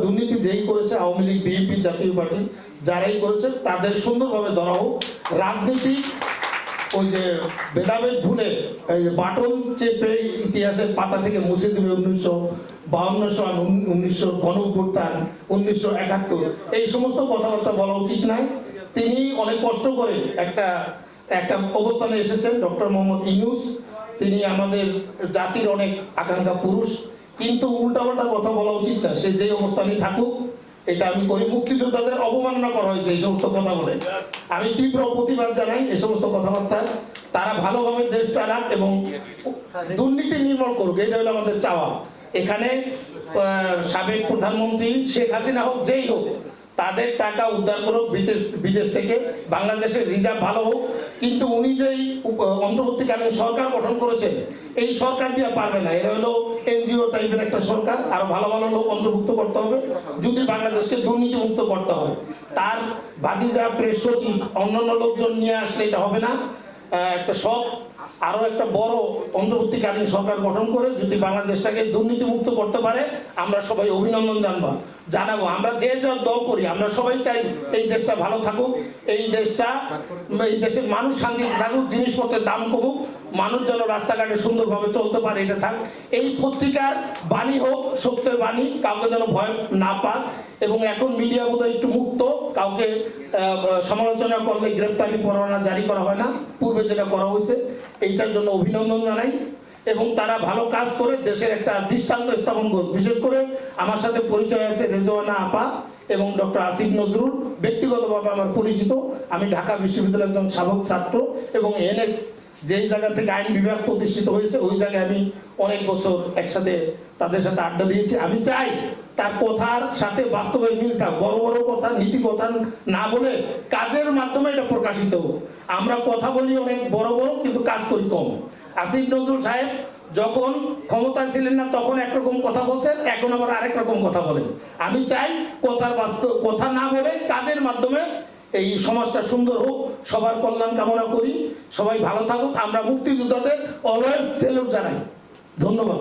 দুর্নীতি যেই করেছে, আওয়ামী লীগ, বিএনপি, জাতীয় পার্টি যারাই করেছে তাদের সুন্দরভাবে ধরা হোক। রাজনীতি ওই যে ভেদাভেদ ভুলে বাটন চেপে ইতিহাসের পাতা থেকে মুছে দেবে 1952 সাল, 1900 গণঅভ্যুত্থান, 1971, এই সমস্ত কথাবার্তা বলা উচিত নয়। তিনি অনেক কষ্ট করে একটা অবস্থানে এসেছেন, ডক্টর মোহাম্মদ ইউনূস। তিনি আমাদের জাতির অনেক আকাঙ্ক্ষা পুরুষ, কিন্তু উল্টাপাল্টা কথা বলা উচিত না। সে যে অবস্থানে থাকুক, এটা আমি করি। মুক্তিযোদ্ধাদের অবমাননা করা হয়েছে এই সমস্ত কথা বলে, আমি তীব্র প্রতিবাদ জানাই এই সমস্ত কথাবার্তা। তারা ভালোভাবে দেশ চালাক এবং দুর্নীতি নির্মূল করুক, এটা হলো আমাদের চাওয়া। এখানে সাবেক প্রধানমন্ত্রী শেখ হাসিনা হোক, যেই হোক, তাদের টাকা উদ্ধার করুক বিদেশ থেকে, বাংলাদেশের রিজার্ভ ভালো হোক। কিন্তু উনি যেই অন্তর্বর্তীকালীন সরকার গঠন করেছেন, এই সরকার দিয়ে পারবে না। এরা হলো এনজিও টাইপের একটা সরকার। আরো ভালো ভালো লোক অন্তর্ভুক্ত করতে হবে যদি বাংলাদেশকে দুর্নীতি মুক্ত করতে হয়। তার ভাতিজা, প্রেস সচিব, অন্যান্য লোকজন নিয়ে আসলে এটা হবে না। একটা সৎ আরো একটা বড় অন্তর্বর্তীকালীন সরকার গঠন করে যদি বাংলাদেশটাকে দুর্নীতি মুক্ত করতে পারে, আমরা সবাই অভিনন্দন জানাবো। আমরা যে যা দল করি, আমরা সবাই চাই এই দেশটা ভালো থাকুক, এই দেশের মানুষ শান্তিতে থাকুক, জিনিসপত্রের দাম কমুক, মানুষ যেন রাস্তাঘাটে সুন্দরভাবে চলতে পারে, এটা থাক। এই পত্রিকার বাণী হোক সত্যের বাণী, কাউকে যেন ভয় না পাক। এবং এখন মিডিয়া বোধহয় একটু মুক্ত, কাউকে সমালোচনা করলে গ্রেপ্তারি পরোয়ানা জারি করা হয় না, পূর্বে যেটা করা হয়েছে। এইটার জন্য অভিনন্দন জানাই। এবং তারা ভালো কাজ করে দেশের একটা দৃষ্টান্ত স্থাপন করবে। বিশেষ করে আমার সাথে পরিচয় আছে রেজওয়ানা আপা এবং ডক্টর আসিফ নজরুল, ব্যক্তিগতভাবে আমার পরিচিত। আমি ঢাকা বিশ্ববিদ্যালয়ের একজন সাবেক ছাত্র এবং এনএক্স যেই জায়গা থেকে আইন বিভাগ প্রতিষ্ঠিত হয়েছে, ওই জায়গায় আমি অনেক বছর একসাথে তাদের সাথে আড্ডা দিয়েছি। আমি চাই তার কথার সাথে বাস্তবের মিল থাক। বড় বড় কথা, নীতি কথা না বলে কাজের মাধ্যমে এটা প্রকাশিত হোক। আমরা কথা বলি অনেক বড় বড়, কিন্তু কাজ করি কম। আসিফ নজরুল সাহেব যখন ক্ষমতায় ছিলেন না তখন একরকম কথা বলছেন, এখন আবার আরেক রকম কথা বলেন। আমি চাই কথার কথা না বলে কাজের মাধ্যমে এই সমাজটা সুন্দর হোক। সবার কল্যাণ কামনা করি, সবাই ভালো থাকুক। আমরা মুক্তিযোদ্ধাদের অলওয়েজ সেলুট জানাই। ধন্যবাদ।